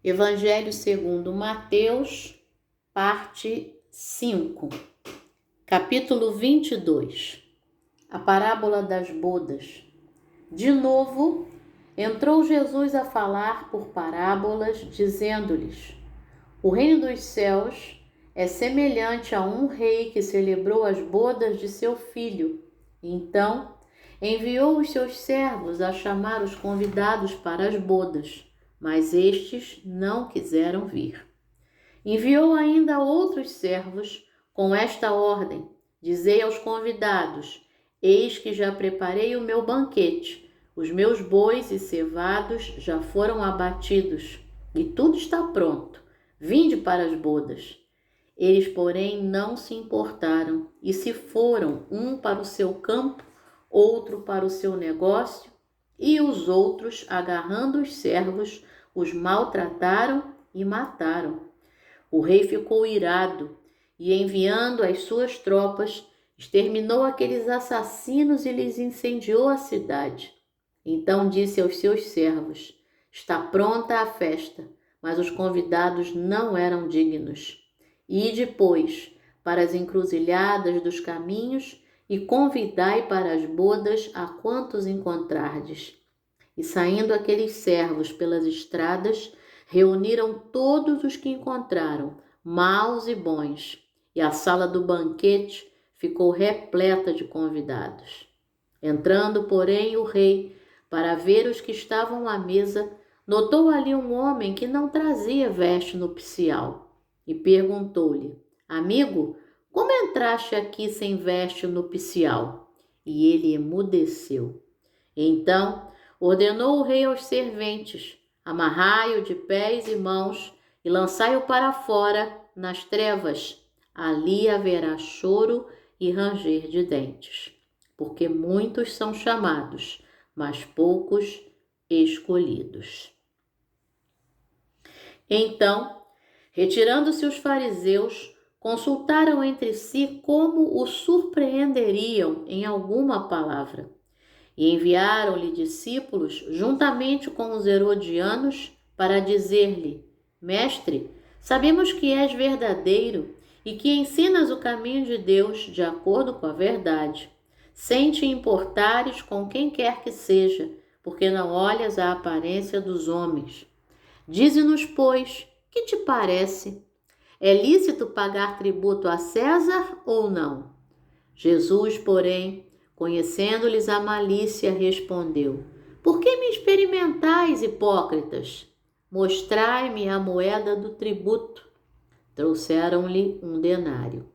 Evangelho segundo Mateus, parte 5, capítulo 22, a parábola das bodas. De novo, entrou Jesus a falar por parábolas, dizendo-lhes: o reino dos céus é semelhante a um rei que celebrou as bodas de seu filho. Então, enviou os seus servos a chamar os convidados para as bodas, mas estes não quiseram vir. Enviou ainda outros servos com esta ordem: dizei aos convidados: eis que já preparei o meu banquete, os meus bois e cevados já foram abatidos, e tudo está pronto. Vinde para as bodas. Eles, porém, não se importaram e se foram, um para o seu campo, outro para o seu negócio, e os outros, agarrando os servos, os maltrataram e mataram. O rei ficou irado e, enviando as suas tropas, exterminou aqueles assassinos e lhes incendiou a cidade. Então disse aos seus servos: está pronta a festa, mas os convidados não eram dignos. Ide, pois, para as encruzilhadas dos caminhos e convidai para as bodas a quantos encontrardes. E saindo aqueles servos pelas estradas, reuniram todos os que encontraram, maus e bons, e a sala do banquete ficou repleta de convidados. Entrando, porém, o rei, para ver os que estavam à mesa, notou ali um homem que não trazia veste nupcial, e perguntou-lhe: amigo, como entraste aqui sem veste nupcial? E ele emudeceu. Então ordenou o rei aos serventes: amarrai-o de pés e mãos e lançai-o para fora nas trevas. Ali haverá choro e ranger de dentes, porque muitos são chamados, mas poucos escolhidos. Então, retirando-se os fariseus, consultaram entre si como o surpreenderiam em alguma palavra. E enviaram-lhe discípulos juntamente com os herodianos para dizer-lhe: mestre, sabemos que és verdadeiro e que ensinas o caminho de Deus de acordo com a verdade, sem te importares com quem quer que seja, porque não olhas a aparência dos homens. Dize-nos, pois, que te parece? É lícito pagar tributo a César ou não? Jesus, porém, conhecendo-lhes a malícia, respondeu: por que me experimentais, hipócritas? Mostrai-me a moeda do tributo. Trouxeram-lhe um denário.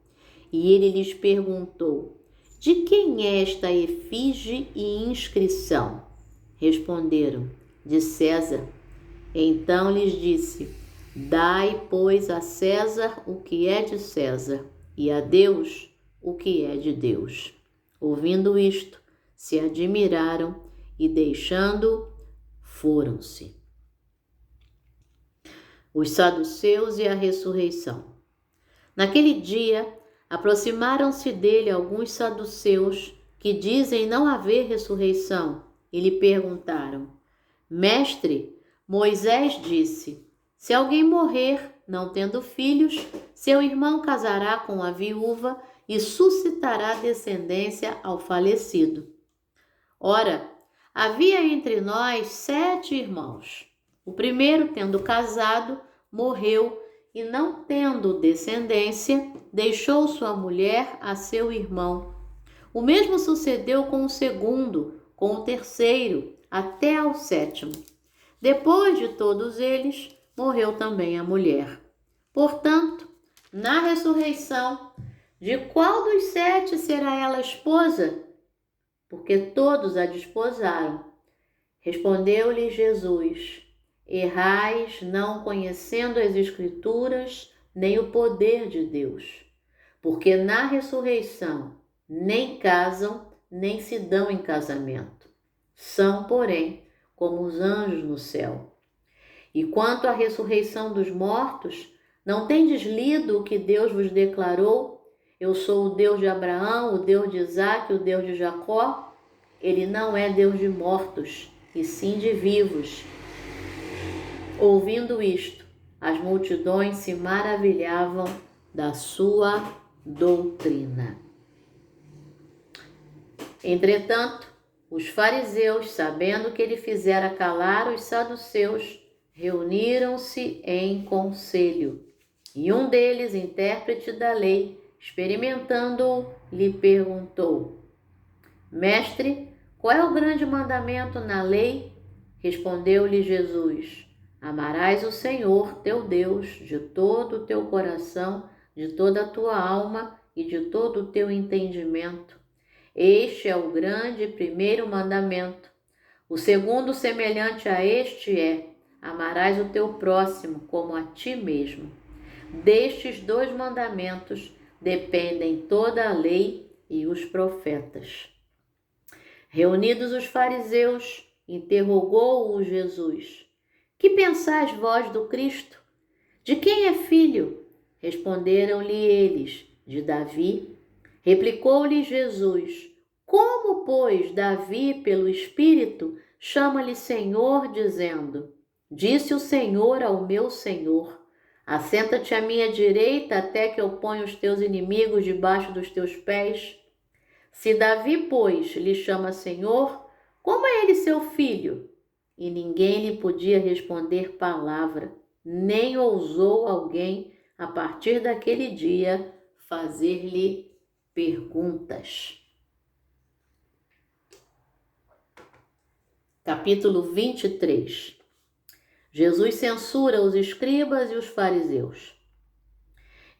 E ele lhes perguntou: de quem é esta efígie e inscrição? Responderam: de César. Então lhes disse: dai, pois, a César o que é de César, e a Deus o que é de Deus. Ouvindo isto, se admiraram e, deixando, foram-se. Os saduceus e a ressurreição. Naquele dia, aproximaram-se dele alguns saduceus que dizem não haver ressurreição e lhe perguntaram: mestre, Moisés disse: se alguém morrer, não tendo filhos, seu irmão casará com a viúva e suscitará descendência ao falecido. Ora, havia entre nós 7 irmãos. O primeiro, tendo casado, morreu e, não tendo descendência, deixou sua mulher a seu irmão. O mesmo sucedeu com o segundo, com o terceiro, até ao 7º. Depois de todos eles, morreu também a mulher. Portanto, na ressurreição, de qual dos 7 será ela esposa? Porque todos a desposaram. Respondeu-lhe Jesus: errais, não conhecendo as Escrituras, nem o poder de Deus. Porque na ressurreição nem casam, nem se dão em casamento. São, porém, como os anjos no céu. E quanto à ressurreição dos mortos, não tendes lido o que Deus vos declarou? Eu sou o Deus de Abraão, o Deus de Isaque, o Deus de Jacó. Ele não é Deus de mortos, e sim de vivos. Ouvindo isto, as multidões se maravilhavam da sua doutrina. Entretanto, os fariseus, sabendo que ele fizera calar os saduceus, reuniram-se em conselho. E um deles, intérprete da lei, experimentando-o, lhe perguntou: Mestre, qual é o grande mandamento na lei? Respondeu-lhe Jesus: Amarás o Senhor teu Deus de todo o teu coração, de toda a tua alma e de todo o teu entendimento. Este é o grande e primeiro mandamento. O segundo, semelhante a este, é: amarás o teu próximo como a ti mesmo. Destes 2 mandamentos dependem toda a lei e os profetas. Reunidos os fariseus, interrogou-o Jesus: Que pensais vós do Cristo? De quem é filho? Responderam-lhe eles: De Davi. Replicou-lhe Jesus: Como, pois, Davi, pelo Espírito, chama-lhe Senhor, dizendo: Disse o Senhor ao meu Senhor: Assenta-te à minha direita até que eu ponha os teus inimigos debaixo dos teus pés? Se Davi, pois, lhe chama Senhor, como é ele seu filho? E ninguém lhe podia responder palavra, nem ousou alguém, a partir daquele dia, fazer-lhe perguntas. Capítulo 23. Jesus censura os escribas e os fariseus.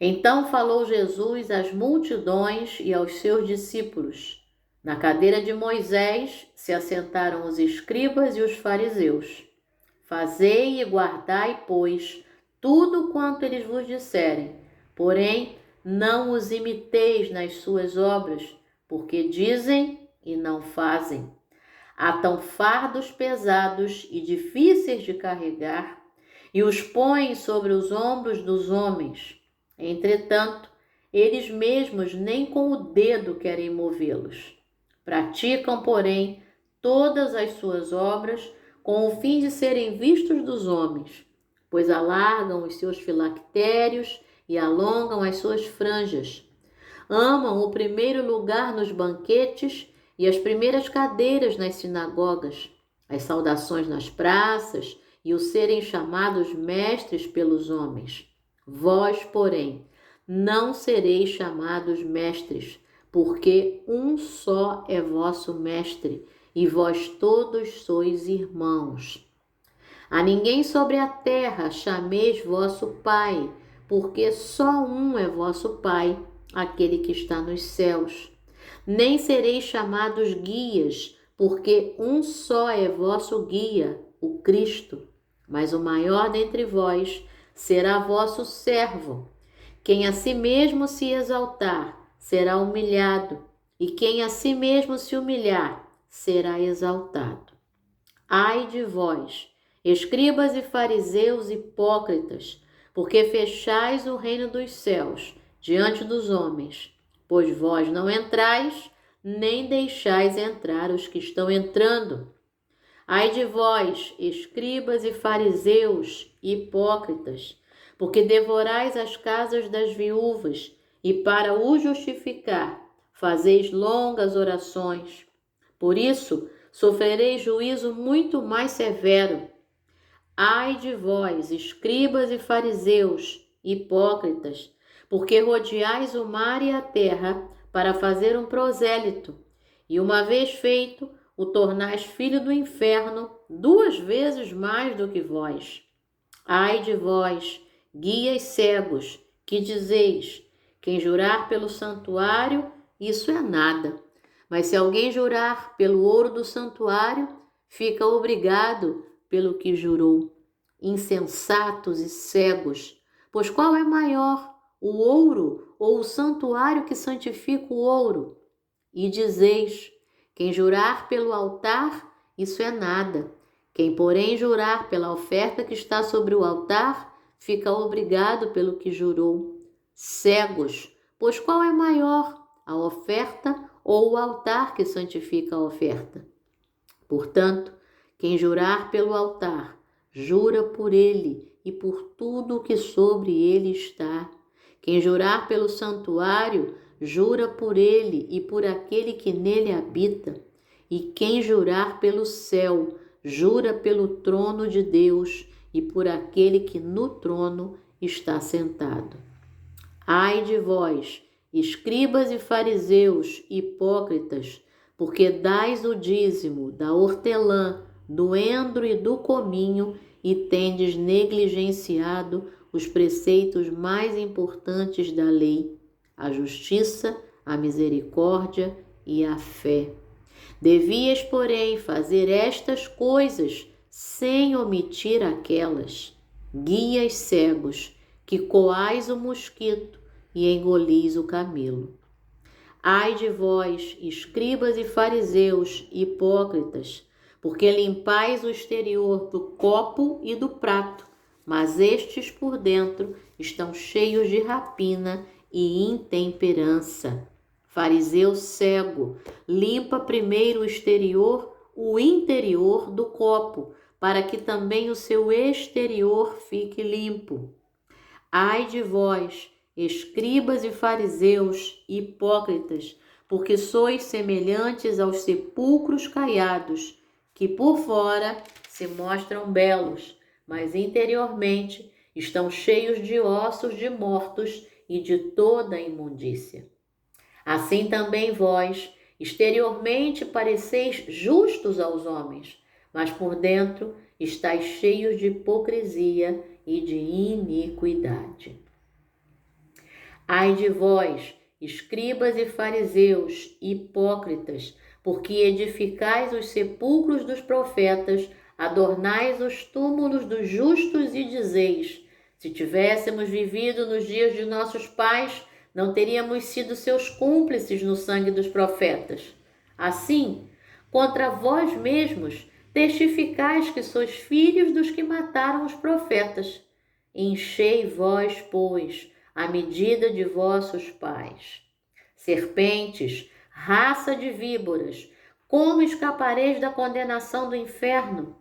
Então falou Jesus às multidões e aos seus discípulos. Na cadeira de Moisés se assentaram os escribas e os fariseus. Fazei e guardai, pois, tudo quanto eles vos disserem, porém não os imiteis nas suas obras, porque dizem e não fazem. Atam fardos pesados e difíceis de carregar e os põem sobre os ombros dos homens. Entretanto, eles mesmos nem com o dedo querem movê-los. Praticam, porém, todas as suas obras com o fim de serem vistos dos homens, pois alargam os seus filactérios e alongam as suas franjas. Amam o primeiro lugar nos banquetes e as primeiras cadeiras nas sinagogas, as saudações nas praças e o serem chamados mestres pelos homens. Vós, porém, não sereis chamados mestres, porque um só é vosso mestre, e vós todos sois irmãos. A ninguém sobre a terra chameis vosso Pai, porque só um é vosso Pai, aquele que está nos céus. Nem sereis chamados guias, porque um só é vosso guia, o Cristo. Mas o maior dentre vós será vosso servo. Quem a si mesmo se exaltar, será humilhado, e quem a si mesmo se humilhar, será exaltado. Ai de vós, escribas e fariseus hipócritas, porque fechais o reino dos céus diante dos homens, pois vós não entrais, nem deixais entrar os que estão entrando. Ai de vós, escribas e fariseus hipócritas, porque devorais as casas das viúvas, e para o justificar, fazeis longas orações. Por isso, sofrereis juízo muito mais severo. Ai de vós, escribas e fariseus, hipócritas, porque rodeais o mar e a terra para fazer um prosélito, e uma vez feito, o tornais filho do inferno 2 vezes mais do que vós. Ai de vós, guias cegos, que dizeis: quem jurar pelo santuário, isso é nada. Mas se alguém jurar pelo ouro do santuário, fica obrigado pelo que jurou. Insensatos e cegos, pois qual é maior, o ouro ou o santuário que santifica o ouro? E dizeis: quem jurar pelo altar, isso é nada. Quem, porém, jurar pela oferta que está sobre o altar, fica obrigado pelo que jurou. Cegos, pois qual é maior, a oferta ou o altar que santifica a oferta? Portanto, quem jurar pelo altar, jura por ele e por tudo o que sobre ele está. Quem jurar pelo santuário, jura por ele e por aquele que nele habita. E quem jurar pelo céu, jura pelo trono de Deus e por aquele que no trono está sentado. Ai de vós, escribas e fariseus, hipócritas, porque dais o dízimo da hortelã, do endro e do cominho e tendes negligenciado os preceitos mais importantes da lei, a justiça, a misericórdia e a fé. Devias, porém, fazer estas coisas sem omitir aquelas. Guias cegos, que coais o mosquito e engolis o camelo. Ai de vós, escribas e fariseus, hipócritas, porque limpais o exterior do copo e do prato, mas estes por dentro estão cheios de rapina e intemperança. Fariseu cego, limpa primeiro o interior do copo, para que também o seu exterior fique limpo. Ai de vós, escribas e fariseus, hipócritas, porque sois semelhantes aos sepulcros caiados, que por fora se mostram belos, mas interiormente estão cheios de ossos de mortos e de toda a imundícia. Assim também vós, exteriormente pareceis justos aos homens, mas por dentro estáis cheios de hipocrisia e de iniquidade. Ai de vós, escribas e fariseus, hipócritas, porque edificais os sepulcros dos profetas, adornais os túmulos dos justos e dizeis: se tivéssemos vivido nos dias de nossos pais, não teríamos sido seus cúmplices no sangue dos profetas. Assim, contra vós mesmos, testificais que sois filhos dos que mataram os profetas. Enchei vós, pois, a medida de vossos pais. Serpentes, raça de víboras, como escapareis da condenação do inferno?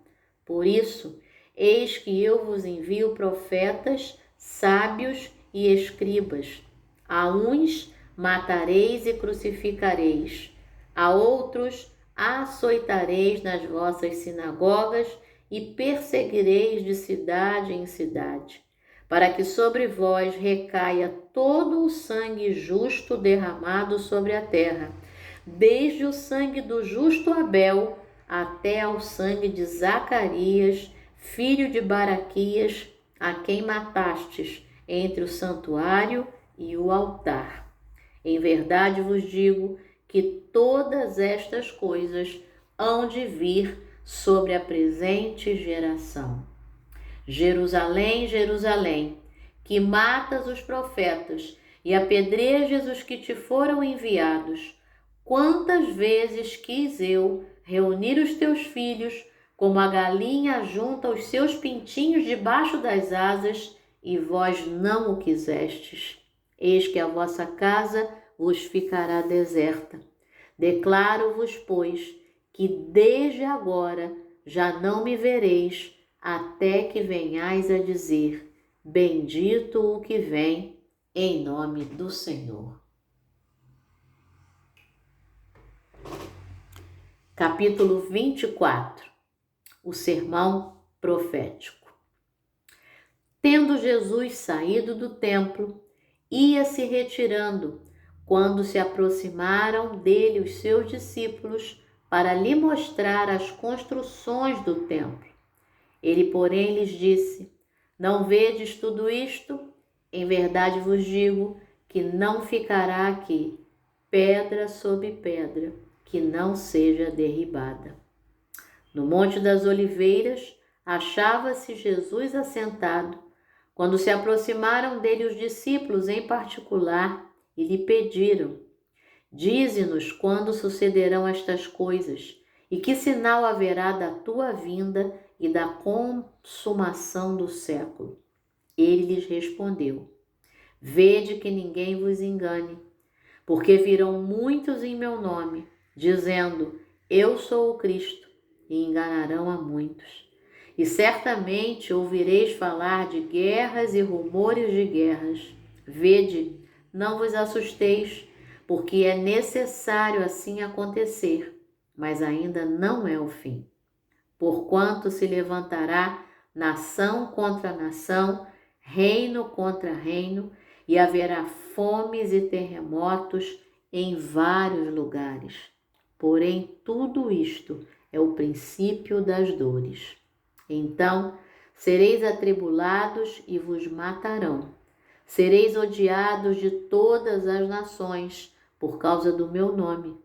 Por isso, eis que eu vos envio profetas, sábios e escribas. A uns matareis e crucificareis, a outros açoitareis nas vossas sinagogas e perseguireis de cidade em cidade, para que sobre vós recaia todo o sangue justo derramado sobre a terra, desde o sangue do justo Abel até ao sangue de Zacarias, filho de Baraquias, a quem matastes entre o santuário e o altar. Em verdade vos digo que todas estas coisas hão de vir sobre a presente geração. Jerusalém, Jerusalém, que matas os profetas e apedrejas os que te foram enviados, quantas vezes quis eu reunir os teus filhos, como a galinha junta os seus pintinhos debaixo das asas, e vós não o quisestes. Eis que a vossa casa vos ficará deserta. Declaro-vos, pois, que desde agora já não me vereis, até que venhais a dizer: bendito o que vem, em nome do Senhor. Capítulo 24. O sermão profético. Tendo Jesus saído do templo, ia se retirando, quando se aproximaram dele os seus discípulos para lhe mostrar as construções do templo. Ele, porém, lhes disse: não vedes tudo isto? Em verdade vos digo que não ficará aqui pedra sobre pedra que não seja derribada. No Monte das Oliveiras achava-se Jesus assentado, quando se aproximaram dele os discípulos em particular e lhe pediram: dize-nos quando sucederão estas coisas e que sinal haverá da tua vinda e da consumação do século. Ele lhes respondeu: vede que ninguém vos engane, porque virão muitos em meu nome, dizendo: eu sou o Cristo, e enganarão a muitos. E certamente ouvireis falar de guerras e rumores de guerras. Vede, não vos assusteis, porque é necessário assim acontecer, mas ainda não é o fim. Porquanto se levantará nação contra nação, reino contra reino, e haverá fomes e terremotos em vários lugares. Porém, tudo isto é o princípio das dores. Então, sereis atribulados e vos matarão. Sereis odiados de todas as nações por causa do meu nome.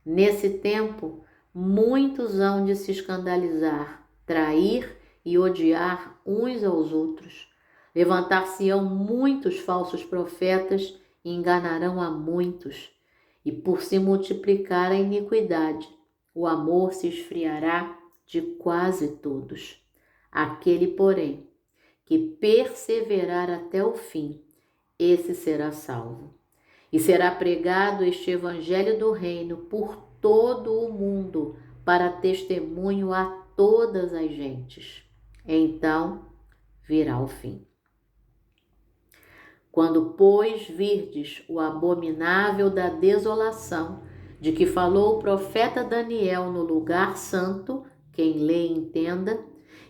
Nesse tempo, muitos hão de se escandalizar, trair e odiar uns aos outros. Levantar-se-ão muitos falsos profetas e enganarão a muitos. E por se multiplicar a iniquidade, o amor se esfriará de quase todos. Aquele, porém, que perseverar até o fim, esse será salvo. E será pregado este evangelho do reino por todo o mundo, para testemunho a todas as gentes. Então virá o fim. Quando, pois, virdes o abominável da desolação, de que falou o profeta Daniel no lugar santo, quem lê entenda,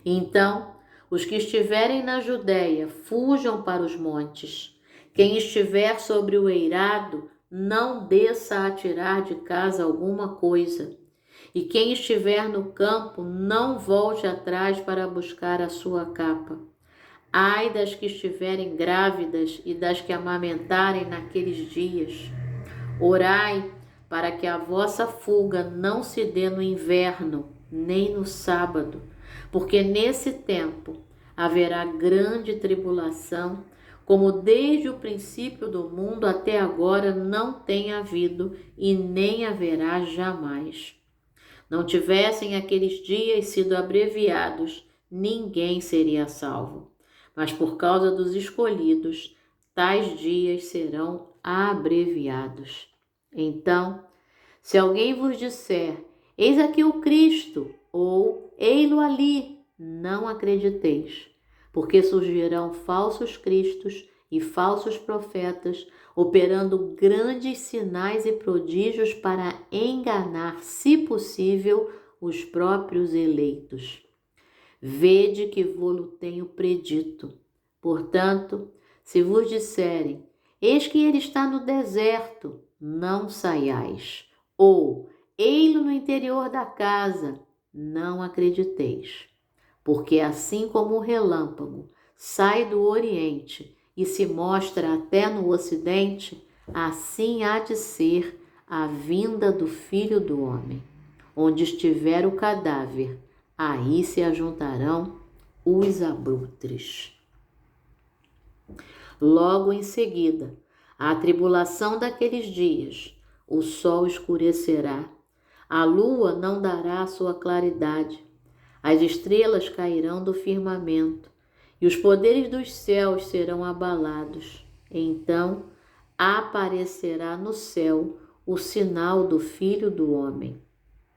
então os que estiverem na Judéia fujam para os montes. Quem estiver sobre o eirado, não desça a tirar de casa alguma coisa. E quem estiver no campo, não volte atrás para buscar a sua capa. Ai das que estiverem grávidas e das que amamentarem naqueles dias. Orai para que a vossa fuga não se dê no inverno, nem no sábado, porque nesse tempo haverá grande tribulação, como desde o princípio do mundo até agora não tem havido e nem haverá jamais. Não tivessem aqueles dias sido abreviados, ninguém seria salvo. Mas por causa dos escolhidos, tais dias serão abreviados. Então, se alguém vos disser, eis aqui o Cristo, ou ei-lo ali, não acrediteis, porque surgirão falsos cristos e falsos profetas, operando grandes sinais e prodígios para enganar, se possível, os próprios eleitos. Vede que vô-lo tenho predito. Portanto, se vos disserem, eis que ele está no deserto, não saiais. Ou, ei-lo no interior da casa, não acrediteis. Porque assim como o relâmpago sai do oriente e se mostra até no ocidente, assim há de ser a vinda do Filho do Homem. Onde estiver o cadáver, aí se ajuntarão os abutres. Logo em seguida, a tribulação daqueles dias, o sol escurecerá, a lua não dará a sua claridade, as estrelas cairão do firmamento e os poderes dos céus serão abalados. Então aparecerá no céu o sinal do Filho do Homem.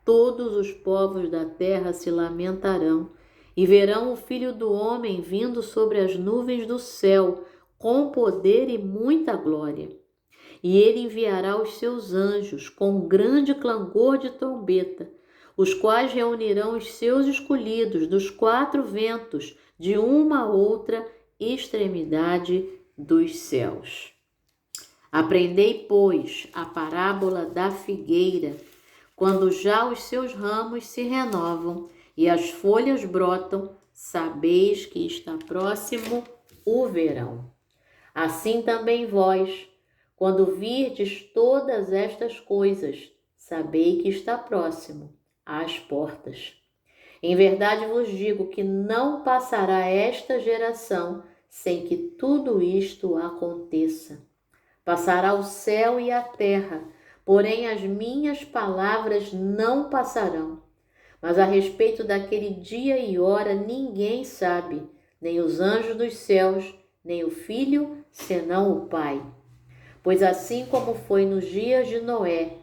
Todos os povos da terra se lamentarão e verão o Filho do Homem vindo sobre as nuvens do céu com poder e muita glória. E ele enviará os seus anjos com grande clangor de trombeta, os quais reunirão os seus escolhidos dos quatro ventos, de uma a outra extremidade dos céus. Aprendei, pois, a parábola da figueira. Quando já os seus ramos se renovam e as folhas brotam, sabeis que está próximo o verão. Assim também vós, quando virdes todas estas coisas, sabei que está próximo às portas. Em verdade vos digo que não passará esta geração sem que tudo isto aconteça. Passará o céu e a terra, porém as minhas palavras não passarão. Mas a respeito daquele dia e hora ninguém sabe, nem os anjos dos céus, nem o Filho, senão o Pai. Pois assim como foi nos dias de Noé,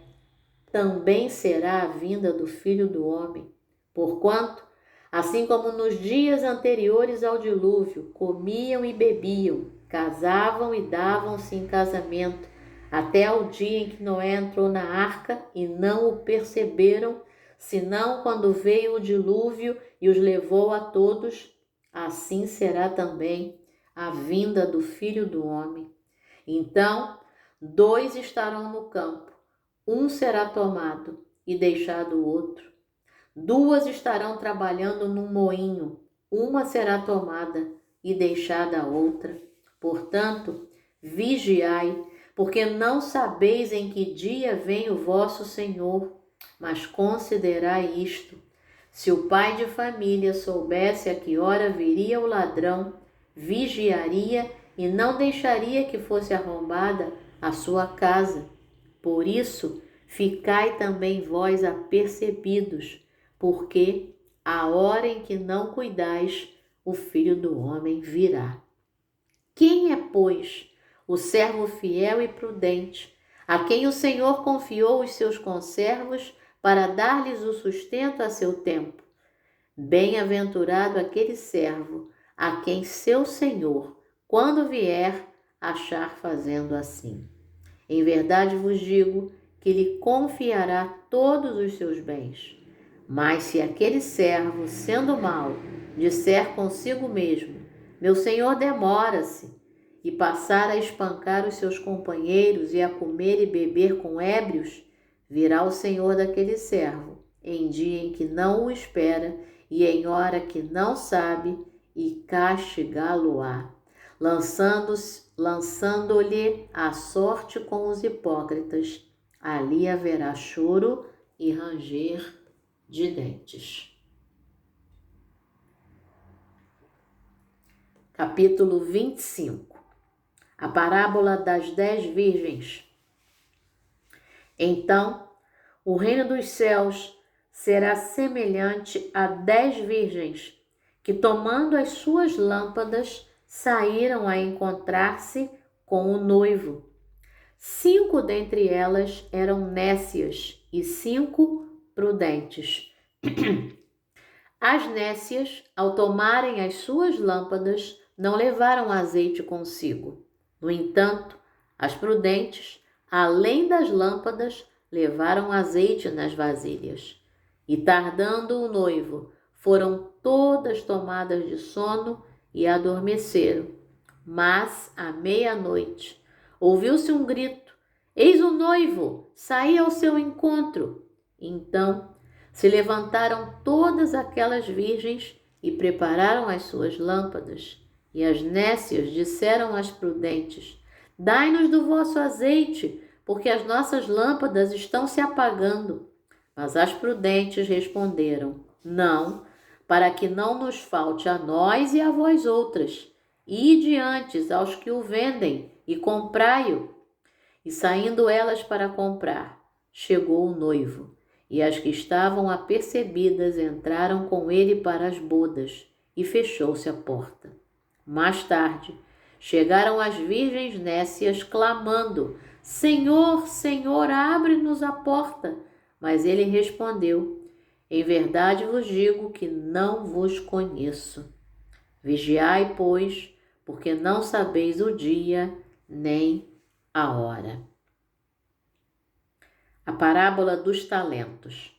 também será a vinda do Filho do Homem. Porquanto Assim como nos dias anteriores ao dilúvio, comiam e bebiam, casavam e davam-se em casamento, até ao dia em que Noé entrou na arca e não o perceberam, senão quando veio o dilúvio e os levou a todos, assim será também a vinda do Filho do Homem. Então, 2 estarão no campo, um será tomado e deixado o outro. 2 estarão trabalhando num moinho, uma será tomada e deixada a outra. Portanto, vigiai, porque não sabeis em que dia vem o vosso Senhor. Mas considerai isto: se o pai de família soubesse a que hora viria o ladrão, vigiaria e não deixaria que fosse arrombada a sua casa. Por isso, ficai também vós apercebidos, porque a hora em que não cuidais, o Filho do Homem virá. Quem é, pois, o servo fiel e prudente, a quem o Senhor confiou os seus conservos para dar-lhes o sustento a seu tempo? Bem-aventurado aquele servo, a quem seu Senhor, quando vier, achar fazendo assim. Em verdade vos digo que lhe confiará todos os seus bens. Mas se aquele servo, sendo mau, disser consigo mesmo: meu senhor demora-se, e passar a espancar os seus companheiros e a comer e beber com ébrios, virá o senhor daquele servo, em dia em que não o espera e em hora que não sabe, e castigá-lo-á, lançando-lhe a sorte com os hipócritas. Ali haverá choro e ranger de dentes. Capítulo 25. A parábola das 10 virgens. Então, o reino dos céus será semelhante a 10 virgens que, tomando as suas lâmpadas, saíram a encontrar-se com o noivo. 5 dentre elas eram nécias e 5 prudentes. As nécias, ao tomarem as suas lâmpadas, não levaram azeite consigo. No entanto, as prudentes, além das lâmpadas, levaram azeite nas vasilhas. E tardando o noivo, foram todas tomadas de sono e adormeceram. Mas, à meia-noite, ouviu-se um grito: eis o noivo, saí ao seu encontro. Então, se levantaram todas aquelas virgens e prepararam as suas lâmpadas. E as nécias disseram às prudentes: dai-nos do vosso azeite, porque as nossas lâmpadas estão se apagando. Mas as prudentes responderam: não, para que não nos falte a nós e a vós outras. Ide antes aos que o vendem e comprai-o. E saindo elas para comprar, chegou o noivo. E as que estavam apercebidas entraram com ele para as bodas, e fechou-se a porta. Mais tarde, chegaram as virgens nécias, clamando: Senhor, Senhor, abre-nos a porta. Mas ele respondeu: em verdade vos digo que não vos conheço. Vigiai, pois, porque não sabeis o dia nem a hora. A parábola dos talentos.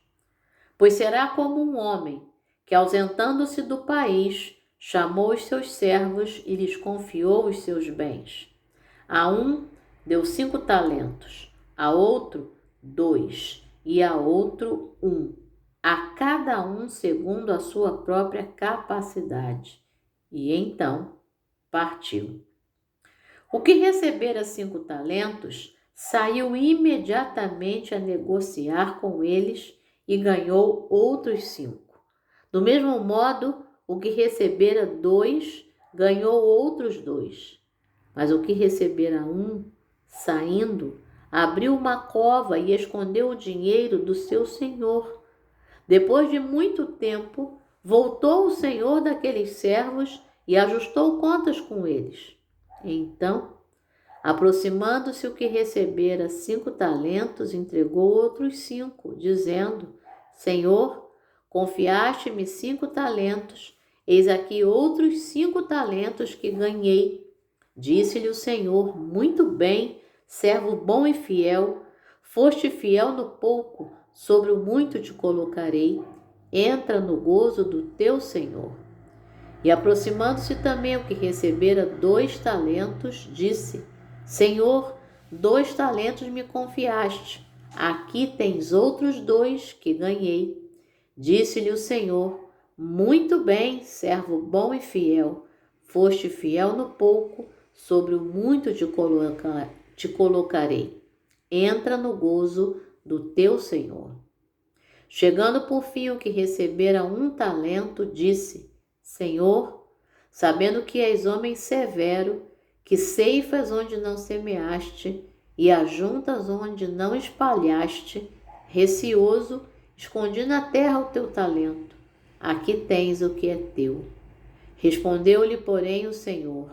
Pois será como um homem que, ausentando-se do país, chamou os seus servos e lhes confiou os seus bens. A um deu 5 talentos, a outro 2 e a outro 1, a cada um segundo a sua própria capacidade. E então partiu. O que recebera 5 talentos saiu imediatamente a negociar com eles e ganhou outros 5. Do mesmo modo, o que recebera 2 ganhou outros 2. Mas o que recebera 1, saindo, abriu uma cova e escondeu o dinheiro do seu senhor. Depois de muito tempo, voltou o senhor daqueles servos e ajustou contas com eles. Então, aproximando-se o que recebera 5 talentos, entregou outros 5, dizendo: Senhor, confiaste-me 5 talentos, eis aqui outros 5 talentos que ganhei. Disse-lhe o Senhor: muito bem, servo bom e fiel, foste fiel no pouco, sobre o muito te colocarei, entra no gozo do teu Senhor. E aproximando-se também o que recebera 2 talentos, disse: Senhor, 2 talentos me confiaste, aqui tens outros 2 que ganhei. Disse-lhe o Senhor: muito bem, servo bom e fiel, foste fiel no pouco, sobre o muito te colocarei. Entra no gozo do teu Senhor. Chegando por fim o que recebera 1 talento, disse: Senhor, sabendo que és homem severo, que ceifas onde não semeaste e ajuntas onde não espalhaste, receoso, escondi na terra o teu talento. Aqui tens o que é teu. Respondeu-lhe, porém, o Senhor: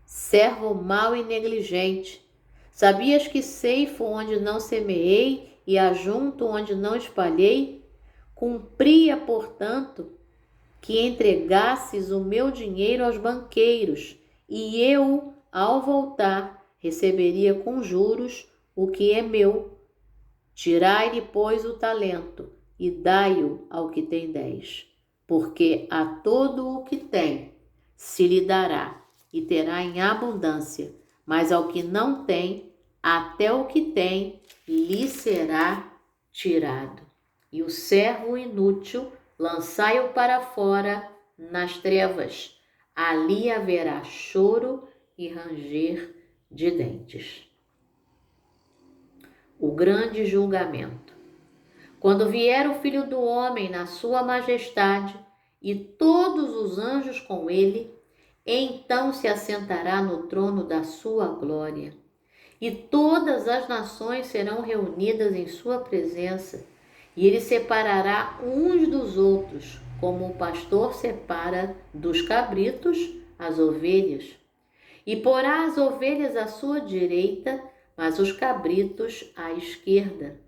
servo mau e negligente, sabias que ceifo onde não semeei e ajunto onde não espalhei? Cumpria, portanto, que entregasses o meu dinheiro aos banqueiros, e eu, ao voltar, receberia com juros o que é meu. Tirai-lhe, pois, o talento, e dai-o ao que tem 10, porque a todo o que tem se lhe dará, e terá em abundância, mas ao que não tem, até o que tem lhe será tirado. E o servo inútil, lançai-o para fora nas trevas. Ali haverá choro e ranger de dentes. O grande julgamento. Quando vier o Filho do Homem na sua majestade e todos os anjos com ele, então se assentará no trono da sua glória. E todas as nações serão reunidas em sua presença, e ele separará uns dos outros, como o pastor separa dos cabritos as ovelhas. E porá as ovelhas à sua direita, mas os cabritos à esquerda.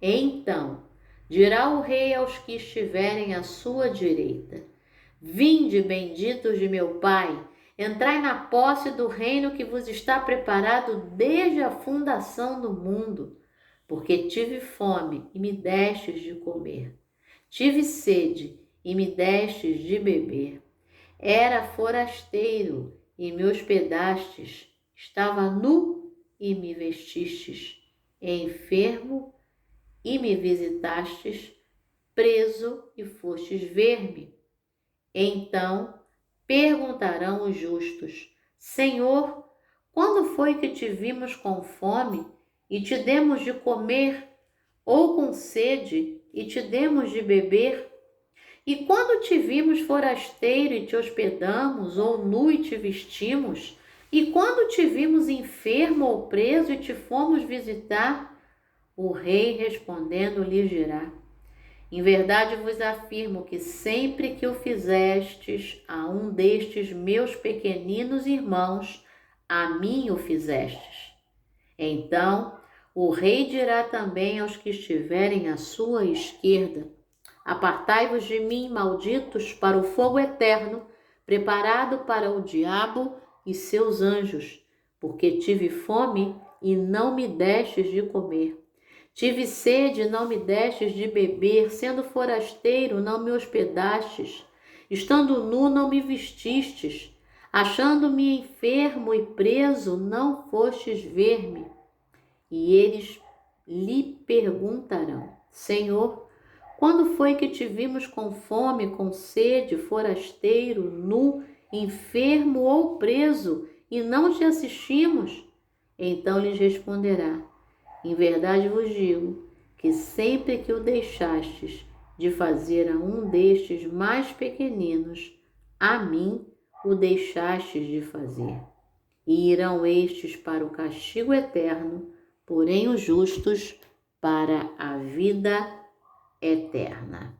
Então dirá o rei aos que estiverem à sua direita: vinde, benditos de meu Pai, entrai na posse do reino que vos está preparado desde a fundação do mundo. Porque tive fome e me destes de comer, tive sede e me destes de beber. Era forasteiro e me hospedastes, estava nu e me vestistes, enfermo e me visitastes, preso e fostes ver-me. Então perguntarão os justos: Senhor, quando foi que te vimos com fome e te demos de comer, ou com sede e te demos de beber? E quando te vimos forasteiro e te hospedamos, ou nu e te vestimos? E quando te vimos enfermo ou preso e te fomos visitar? O rei respondendo lhe dirá: em verdade vos afirmo que sempre que o fizestes a um destes meus pequeninos irmãos, a mim o fizestes. Então o rei dirá também aos que estiverem à sua esquerda: apartai-vos de mim, malditos, para o fogo eterno, preparado para o diabo e seus anjos, porque tive fome e não me destes de comer. Tive sede e não me destes de beber, sendo forasteiro não me hospedastes, estando nu não me vestistes, achando-me enfermo e preso não fostes ver-me. E eles lhe perguntarão: Senhor, quando foi que te vimos com fome, com sede, forasteiro, nu, enfermo ou preso, e não te assistimos? Então lhes responderá: em verdade vos digo que sempre que o deixastes de fazer a um destes mais pequeninos, a mim o deixastes de fazer. E irão estes para o castigo eterno, porém os justos para a vida eterna.